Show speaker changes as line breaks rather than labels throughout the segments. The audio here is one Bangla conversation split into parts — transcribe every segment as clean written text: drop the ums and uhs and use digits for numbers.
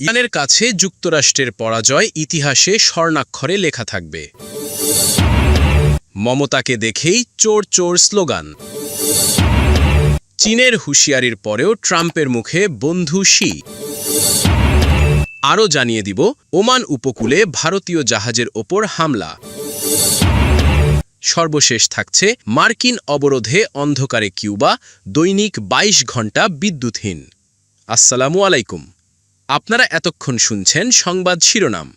ইরানের কাছে যুক্তরাষ্ট্রের পরাজয় ইতিহাসে স্বর্ণাক্ষরে লেখা থাকবে। মমতাকে দেখেই চোর চোর স্লোগান। চীনের হুঁশিয়ারির পরেও ট্রাম্পের মুখে বন্ধু শি। আরও জানিয়ে দিব ওমান উপকূলে ভারতীয় জাহাজের ওপর হামলা। সর্বশেষ থাকছে মার্কিন অবরোধে অন্ধকারে কিউবা, দৈনিক ২২ ঘণ্টা বিদ্যুৎহীন। আসসালামু আলাইকুম। আপনারা এতক্ষণ শুনছেন সংবাদ শিরোনাম।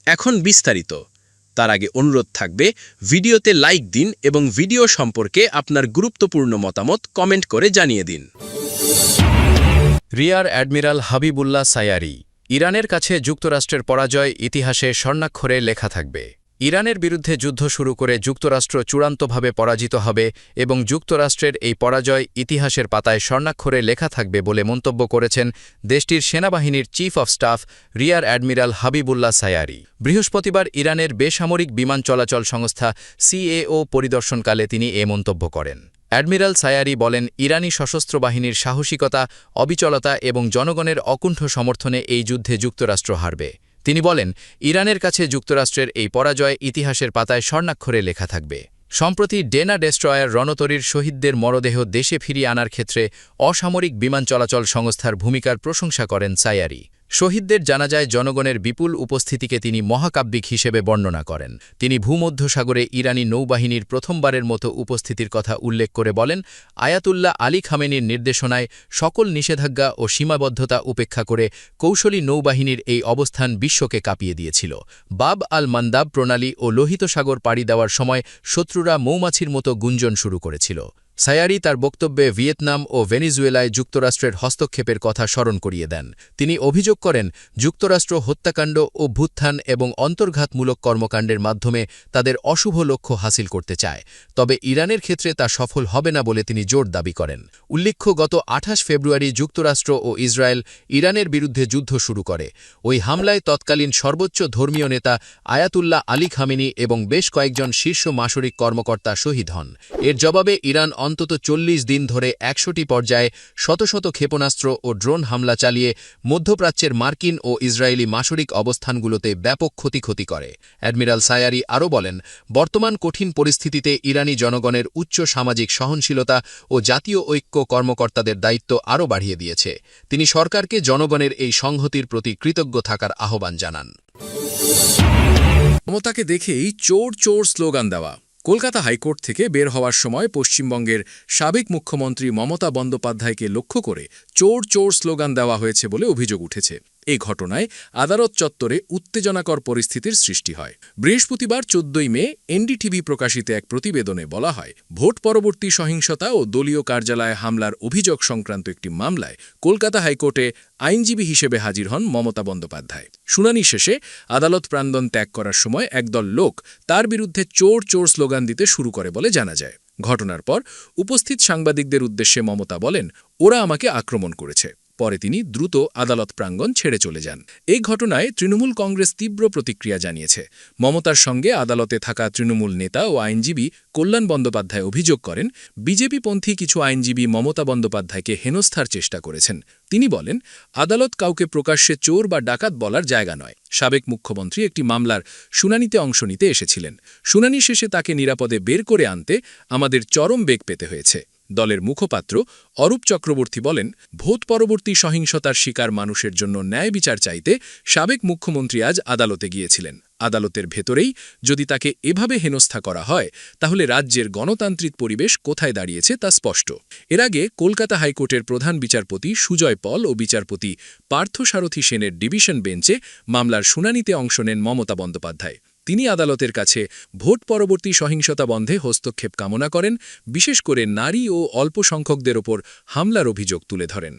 এখন বিস্তারিত। তার আগে অনুরোধ থাকবে ভিডিওতে লাইক দিন এবং ভিডিও সম্পর্কে আপনার গুরুত্বপূর্ণ মতামত কমেন্ট করে জানিয়ে দিন।
Rear admiral Habibullah Sayari. ইরানের কাছে যুক্তরাষ্ট্রের পরাজয় ইতিহাসে স্বর্ণাক্ষরে লেখা থাকবে। ইরানের বিরুদ্ধে যুদ্ধ শুরু করে যুক্তরাষ্ট্র চূড়ান্তভাবে পরাজিত হবে এবং যুক্তরাষ্ট্রের এই পরাজয় ইতিহাসের পাতায় স্বর্ণাক্ষরে লেখা থাকবে বলে মন্তব্য করেছেন দেশটির সেনাবাহিনীর chief of staff rear admiral Habibullah Sayari. বৃহস্পতিবার ইরানের বেসামরিক বিমান চলাচল সংস্থা সিএও পরিদর্শনকালে তিনি এ মন্তব্য করেন। অ্যাডমিরাল সায়ারি বলেন, ইরানি সশস্ত্র বাহিনীর সাহসিকতা, অবিচলতা এবং জনগণের অকুণ্ঠ সমর্থনে এই যুদ্ধে যুক্তরাষ্ট্র হারবে। তিনি বলেন, ইরানের কাছে যুক্তরাষ্ট্রের এই পরাজয় ইতিহাসের পাতায় স্বর্ণাক্ষরে লেখা থাকবে। সম্প্রতি ডেনা ডেস্ট্রয়ার রণতরীর শহীদদের মরদেহ দেশে ফিরিয়ে আনার ক্ষেত্রে অসামরিক বিমান চলাচল সংস্থার ভূমিকার প্রশংসা করেন সায়ারি। শহীদদের জানাজায় জনগণের বিপুল উপস্থিতিকে তিনি মহাকাব্যিক হিসেবে বর্ণনা করেন। তিনি ভূমধ্যসাগরে ইরানি নৌবাহিনীর প্রথমবারের মতো উপস্থিতির কথা উল্লেখ করে বলেন, আয়াতুল্লাহ আলী খামেনির নির্দেশনায় সকল নিষেধাজ্ঞা ও সীমাবদ্ধতা উপেক্ষা করে কৌশলী নৌবাহিনীর এই অবস্থান বিশ্বকে কাঁপিয়ে দিয়েছিল। বাব আল মান্দাব প্রণালী ও লোহিত সাগর পাড়ি দেওয়ার সময় শত্রুরা মৌমাছির মতো গুঞ্জন শুরু করেছিল। সায়ারি তার বক্তব্যে ভিয়েতনাম ও ভেনিজুয়েলায় যুক্তরাষ্ট্রের হস্তক্ষেপের কথা স্মরণ করিয়ে দেন। তিনি অভিযোগ করেন, যুক্তরাষ্ট্র হত্যাকাণ্ড, অভ্যুত্থান এবং অন্তর্ঘাতমূলক কর্মকাণ্ডের মাধ্যমে তাদের অশুভ লক্ষ্য হাসিল করতে চায়, তবে ইরানের ক্ষেত্রে তা সফল হবে না বলে তিনি জোর দাবি করেন। উল্লেখ্য, গত ২৮ ফেব্রুয়ারি যুক্তরাষ্ট্র ও ইসরায়েল ইরানের বিরুদ্ধে যুদ্ধ শুরু করে। ওই হামলায় তৎকালীন সর্বোচ্চ ধর্মীয় নেতা আয়াতুল্লাহ আলী খামেনি এবং বেশ কয়েকজন শীর্ষ মাসরিক কর্মকর্তা শহীদ হন। এর জবাবে ইরান অন্তত ৪০ দিন ধরে ১০০টি পর্যায়ে শত শত ক্ষেপণাস্ত্র ও ড্রোন হামলা চালিয়ে মধ্যপ্রাচ্যের মার্কিন ও ইসরায়েলি মাসরিক অবস্থানগুলোতে ব্যাপক ক্ষতি করে। অ্যাডমিরাল সায়ারি আরও বলেন, বর্তমান কঠিন পরিস্থিতিতে ইরানি জনগণের উচ্চ সামাজিক সহনশীলতা ও জাতীয় ঐক্য কর্মকর্তাদের দায়িত্ব আরও বাড়িয়ে দিয়েছে। তিনি সরকারকে জনগণের এই সংহতির প্রতি কৃতজ্ঞ থাকার আহ্বান জানান।
মমতাকে দেখেই চোর চোর স্লোগান দেওয়া। কলকাতা হাইকোর্ট থেকে বের হওয়ার সময় পশ্চিমবঙ্গের সাবেক মুখ্যমন্ত্রী মমতা বন্দ্যোপাধ্যায়কে লক্ষ্য করে চোর চোর স্লোগান দেওয়া হয়েছে বলে অভিযোগ উঠেছে। এই ঘটনায় আদালত চত্বরে উত্তেজনাকর পরিস্থিতির সৃষ্টি হয়। বৃহস্পতিবার ১৪ মে এনডিটিভি প্রকাশিত এক প্রতিবেদনে বলা হয়, ভোট পরবর্তী সহিংসতা ও দলীয় কার্যালয়ে হামলার অভিযোগ সংক্রান্ত একটি মামলায় কলকাতা হাইকোর্টে আইনজীবী হিসেবে হাজির হন মমতা বন্দ্যোপাধ্যায়। শুনানি শেষে আদালত প্রাঙ্গণ ত্যাগ করার সময় একদল লোক তার বিরুদ্ধে চোর চোর স্লোগান দিতে শুরু করে বলে জানা যায়। ঘটনার পর উপস্থিত সাংবাদিকদের উদ্দেশ্যে মমতা বলেন, ওরা আমাকে আক্রমণ করেছে। পরে তিনি দ্রুত আদালত প্রাঙ্গণ ছেড়ে চলে যান। এই ঘটনায় তৃণমূল কংগ্রেস তীব্র প্রতিক্রিয়া জানিয়েছে। মমতার সঙ্গে আদালতে থাকা তৃণমূল নেতা ও আইনজীবী কল্যাণ বন্দ্যোপাধ্যায় অভিযোগ করেন, বিজেপিপন্থী কিছু আইনজীবী মমতা বন্দ্যোপাধ্যায়কে হেনস্থার চেষ্টা করেছেন। তিনি বলেন, আদালত কাউকে প্রকাশ্যে চোর বা ডাকাত বলার জায়গা নয়। সাবেক মুখ্যমন্ত্রী একটি মামলার শুনানিতে অংশ নিতে এসেছিলেন। শুনানি শেষে তাকে নিরাপদে বের করে আনতে আমাদের চরম বেগ পেতে হয়েছে। দলের মুখপাত্র অরূপ চক্রবর্তী বলেন, ভোট পরবর্তী সহিংসতার শিকার মানুষের জন্য ন্যায় বিচার চাইতে সাবেক মুখ্যমন্ত্রী আজ আদালতে গিয়েছিলেন। আদালতের ভেতরেই যদি তাকে এভাবে হেনস্থা করা হয়, তাহলে রাজ্যের গণতান্ত্রিক পরিবেশ কোথায় দাঁড়িয়েছে তা স্পষ্ট। এর আগে কলকাতা হাইকোর্টের প্রধান বিচারপতি সুজয় পল ও বিচারপতি পার্থসারথী সেনের ডিভিশন বেঞ্চে মামলার শুনানিতে অংশ নেন মমতা বন্দ্যোপাধ্যায়। তিনি আদালতের কাছে ভোট পরবর্তী সহিংসতা বন্ধে হস্তক্ষেপ কামনা করেন, বিশেষ করে নারী ও অল্প সংখ্যকদের ওপর হামলার অভিযোগ তুলে ধরেন।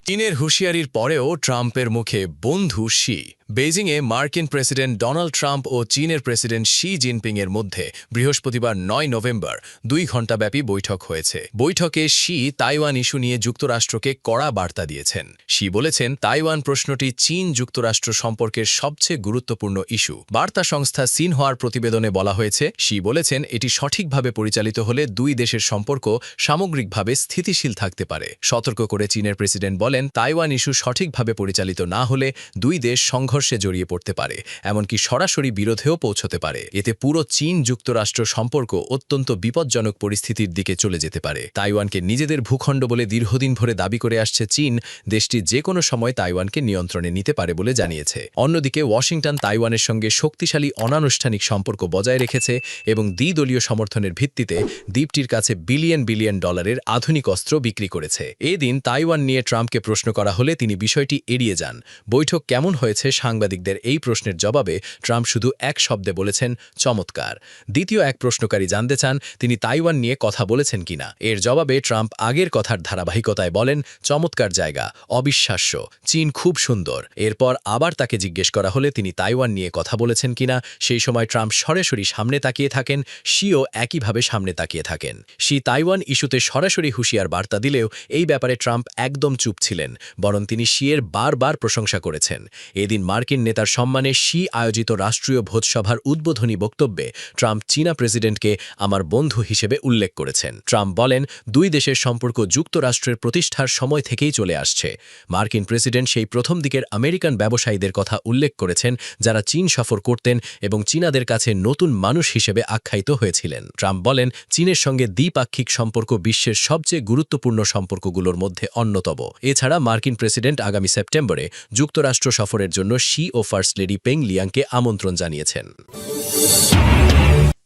চীনের হুঁশিয়ারির পরেও ট্রাম্পের মুখে বন্ধু শি। বেইজিংয়ে মার্কিন প্রেসিডেন্ট ডোনাল্ড ট্রাম্প ও চীনের প্রেসিডেন্ট শি জিনপিংয়ের মধ্যে বৃহস্পতিবার ৯ নভেম্বর ২ ঘণ্টাব্যাপী বৈঠক হয়েছে। বৈঠকে শি তাইওয়ান ইস্যু নিয়ে যুক্তরাষ্ট্রকে কড়া বার্তা দিয়েছেন। শি বলেছেন, তাইওয়ান প্রশ্নটি চীন যুক্তরাষ্ট্র সম্পর্কের সবচেয়ে গুরুত্বপূর্ণ ইস্যু। বার্তা সংস্থা সিনহুয়ার প্রতিবেদনে বলা হয়েছে, শি বলেছেন, এটি সঠিকভাবে পরিচালিত হলে দুই দেশের সম্পর্ক সামগ্রিকভাবে স্থিতিশীল থাকতে পারে। সতর্ক করে চীনের প্রেসিডেন্ট বলেন, তাইওয়ান ইস্যু সঠিকভাবে পরিচালিত না হলে দুই দেশ সংঘর্ষে জড়িয়ে পড়তে পারে, এমনকি সরাসরি বিরোধেও পৌঁছতে পারে। এতে পুরো চীন যুক্তরাষ্ট্র সম্পর্ক অত্যন্ত বিপজ্জনক পরিস্থিতির দিকে চলে যেতে পারে। তাইওয়ানকে নিজেদের ভূখণ্ড বলে দীর্ঘদিন ধরে দাবি করে আসছে চীন। দেশটি যে কোনো সময় তাইওয়ানকে নিয়ন্ত্রণে নিতে পারে বলে জানিয়েছে। অন্যদিকে ওয়াশিংটন তাইওয়ানের সঙ্গে শক্তিশালী অনানুষ্ঠানিক সম্পর্ক বজায় রেখেছে এবং দ্বিদলীয় সমর্থনের ভিত্তিতে দ্বীপটির কাছে বিলিয়ন বিলিয়ন ডলারের আধুনিক অস্ত্র বিক্রি করেছে। এদিন তাইওয়ান নিয়ে ট্রাম্পকে প্রশ্ন করা হলে তিনি বিষয়টি এড়িয়ে যান। বৈঠক কেমন হয়েছে সাংবাদিকদের এই প্রশ্নের জবাবে ট্রাম্প শুধু এক শব্দে বলেছেন, চমৎকার। দ্বিতীয় এক প্রশ্নকারী জানতে চান, তিনি তাইওয়ান নিয়ে কথা বলেছেন কিনা। এর জবাবে ট্রাম্প আগের কথার ধারাবাহিকতায় বলেন, চমৎকার জায়গা, অবিশ্বাস্য, চীন খুব সুন্দর। এরপর আবার তাকে জিজ্ঞেস করা হলে তিনি তাইওয়ান নিয়ে কথা বলেছেন কিনা। সেই সময় ট্রাম্প সরাসরি সামনে তাকিয়ে থাকেন, শিও একইভাবে সামনে তাকিয়ে থাকেন। শি তাইওয়ান ইস্যুতে সরাসরি হুঁশিয়ার বার্তা দিলেও এই ব্যাপারে ট্রাম্প একদম চুপ ছিলেন, বরং তিনি শিয়ের বারবার প্রশংসা করেছেন। এদিন মার্কিন নেতার সম্মানে শি আয়োজিত রাষ্ট্রীয় ভোজসভার উদ্বোধনী বক্তব্যে ট্রাম্প চীনা প্রেসিডেন্টকে আমার বন্ধু হিসেবে উল্লেখ করেছেন। ট্রাম্প বলেন, দুই দেশের সম্পর্ক যুক্তরাষ্ট্রের প্রতিষ্ঠার সময় থেকেই চলে আসছে। মার্কিন প্রেসিডেন্ট সেই প্রথম দিকের আমেরিকান ব্যবসায়ীদের কথা উল্লেখ করেছেন, যারা চীন সফর করতেন এবং চীনাদের কাছে নতুন মানুষ হিসেবে আখ্যায়িত হয়েছিলেন। ট্রাম্প বলেন, চীনের সঙ্গে দ্বিপাক্ষিক সম্পর্ক বিশ্বের সবচেয়ে গুরুত্বপূর্ণ সম্পর্কগুলোর মধ্যে অন্যতম। এছাড়া মার্কিন প্রেসিডেন্ট আগামী সেপ্টেম্বরে যুক্তরাষ্ট্র সফরের জন্য শি ও ফার্স্ট লেডি পেং লিয়াংকে আমন্ত্রণ জানিয়েছেন।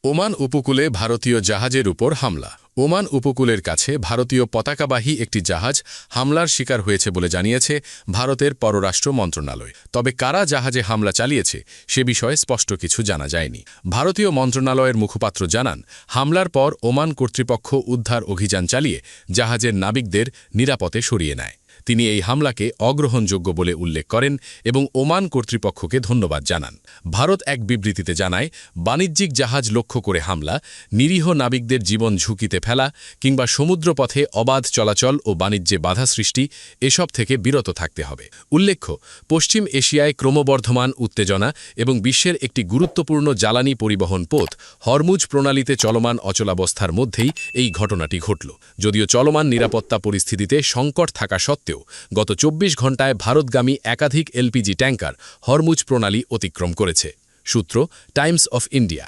ওমান উপকূলে ভারতীয় জাহাজের উপর হামলা। ওমান উপকূলের কাছে ভারতীয় পতাকাবাহী একটি জাহাজ হামলার শিকার হয়েছে বলে জানিয়েছে ভারতের পররাষ্ট্র মন্ত্রণালয়। তবে কারা জাহাজে হামলা চালিয়েছে সে বিষয়ে স্পষ্ট কিছু জানা যায়নি। ভারতীয় মন্ত্রণালয়ের মুখপাত্র জানান, হামলার পর ওমান কর্তৃপক্ষ উদ্ধার অভিযান চালিয়ে জাহাজের নাবিকদের নিরাপদে সরিয়ে নেয়। তিনি এই হামলাকে অগ্রহণযোগ্য বলে উল্লেখ করেন এবং ওমান কর্তৃপক্ষকে ধন্যবাদ জানান। ভারত এক বিবৃতিতে জানায়, বাণিজ্যিক জাহাজ লক্ষ্য করে হামলা, নিরীহ নাবিকদের জীবন ঝুঁকিতে ফেলা কিংবা সমুদ্রপথে অবাধ চলাচল ও বাণিজ্যে বাধা সৃষ্টি এসব থেকে বিরত থাকতে হবে। উল্লেখ্য, পশ্চিম এশিয়ায় ক্রমবর্ধমান উত্তেজনা এবং বিশ্বের একটি গুরুত্বপূর্ণ জ্বালানি পরিবহন পথ হরমুজ প্রণালীতে চলমান অচলাবস্থার মধ্যেই এই ঘটনাটি ঘটল। যদিও চলমান নিরাপত্তা পরিস্থিতিতে সংকট থাকা সত্ত্বেও গত ২৪ ঘণ্টায় ভারতগামী একাধিক এলপিজি ট্যাঙ্কার হরমুজ প্রণালী অতিক্রম করেছে। সূত্র, টাইমস অফ ইন্ডিয়া।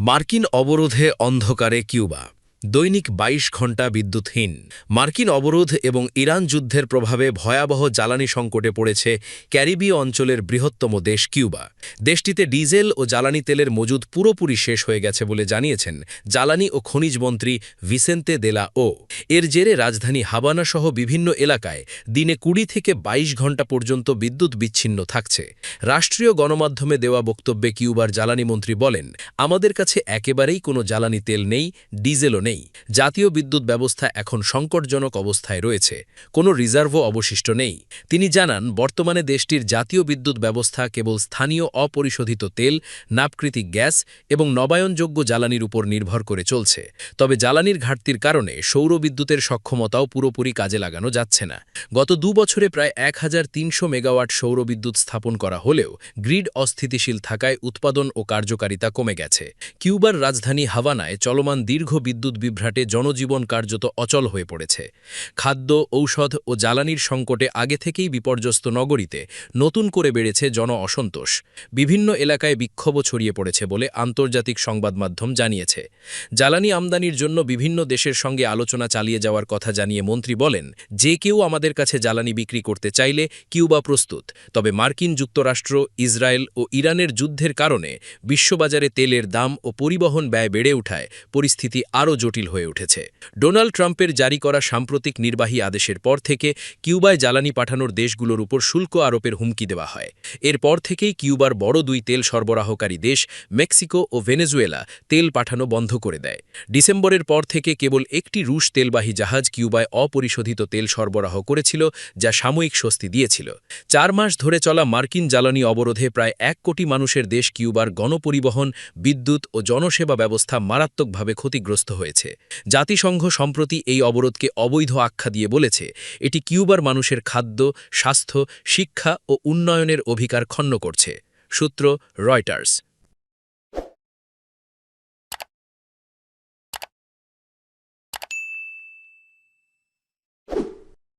মার্কিন অবরোধে অন্ধকারে কিউবা, দৈনিক ২২ ঘণ্টা বিদ্যুৎহীন। মার্কিন অবরোধ এবং ইরান যুদ্ধের প্রভাবে ভয়াবহ জ্বালানি সংকটে পড়েছে ক্যারিবীয় অঞ্চলের বৃহত্তম দেশ কিউবা। দেশটিতে ডিজেল ও জ্বালানি তেলের মজুদ পুরোপুরি শেষ হয়ে গেছে বলে জানিয়েছেন জ্বালানি ও খনিজ মন্ত্রী ভিসেন্তে দেলা ও। এর জেরে রাজধানী হাবানাসহ বিভিন্ন এলাকায় দিনে ২০ থেকে ২২ ঘণ্টা পর্যন্ত বিদ্যুৎ বিচ্ছিন্ন থাকছে। রাষ্ট্রীয় গণমাধ্যমে দেওয়া বক্তব্যে কিউবার জ্বালানি মন্ত্রী বলেন, আমাদের কাছে একেবারেই কোনো জ্বালানি তেল নেই, ডিজেলও নেই। জাতীয় বিদ্যুৎ ব্যবস্থা এখন সংকটজনক অবস্থায় রয়েছে, কোনো রিজার্ভও অবশিষ্ট নেই। তিনি জানান, বর্তমানে দেশটির জাতীয় বিদ্যুৎ ব্যবস্থা কেবল স্থানীয় অপরিশোধিত তেল, নাপকৃতিক গ্যাস এবং নবায়নযোগ্য জ্বালানির উপর নির্ভর করে চলছে। তবে জ্বালানির ঘাটতির কারণে সৌর বিদ্যুতের সক্ষমতাও পুরোপুরি কাজে লাগানো যাচ্ছে না। গত ২ বছরে প্রায় ১৩০০ মেগাওয়াট সৌর বিদ্যুৎ স্থাপন করা হলেও গ্রিড অস্থিতিশীল থাকায় উৎপাদন ও কার্যকারিতা কমে গেছে। কিউবার রাজধানী হাভানায় চলমান দীর্ঘ বিদ্যুৎ বিভ্রাটে জনজীবন কার্যত অচল হয়ে পড়েছে। খাদ্য, ঔষধ ও জ্বালানির সংকটে আগে থেকেই বিপর্যস্ত নগরীতে নতুন করে বেড়েছে জন অসন্তোষ। বিভিন্ন এলাকায় বিক্ষোভও ছড়িয়ে পড়েছে বলে আন্তর্জাতিক সংবাদ মাধ্যম জানিয়েছে। জ্বালানি আমদানির জন্য বিভিন্ন দেশের সঙ্গে আলোচনা চালিয়ে যাওয়ার কথা জানিয়ে মন্ত্রী বলেন, যে কেউ আমাদের কাছে জ্বালানি বিক্রি করতে চাইলে কিউবা প্রস্তুত। তবে মার্কিন যুক্তরাষ্ট্র, ইসরায়েল ও ইরানের যুদ্ধের কারণে বিশ্ববাজারে তেলের দাম ও পরিবহন ব্যয় বেড়ে ওঠায় পরিস্থিতি আরও
জটিল হয়ে উঠেছে। ডোনাল্ড ট্রাম্পের জারি করা সাম্প্রতিক নির্বাহী আদেশের পর থেকে কিউবায় জ্বালানি পাঠানোর দেশগুলোর উপর শুল্ক আরোপের হুমকি দেওয়া হয়। এরপর থেকেই কিউবার বড় দুই তেল সরবরাহকারী দেশ মেক্সিকো ও ভেনেজুয়েলা তেল পাঠানো বন্ধ করে দেয়। ডিসেম্বরের পর থেকে কেবল একটি রুশ তেলবাহী জাহাজ কিউবায় অপরিশোধিত তেল সরবরাহ করেছিল, যা সাময়িক স্বস্তি দিয়েছিল। 4 মাস ধরে চলা মার্কিন জ্বালানি অবরোধে প্রায় 1 কোটি মানুষের দেশ কিউবার গণপরিবহন, বিদ্যুৎ ও জনসেবা ব্যবস্থা মারাত্মকভাবে ক্ষতিগ্রস্ত হয়েছে। জাতিসংঘ সম্প্রতি এই অবরোধকে অবৈধ আখ্যা দিয়ে বলেছে, এটি কিউবার মানুষের খাদ্য, স্বাস্থ্য, শিক্ষা ও উন্নয়নের অধিকার ক্ষুণ্ণ করছে। সূত্র রয়টার্স।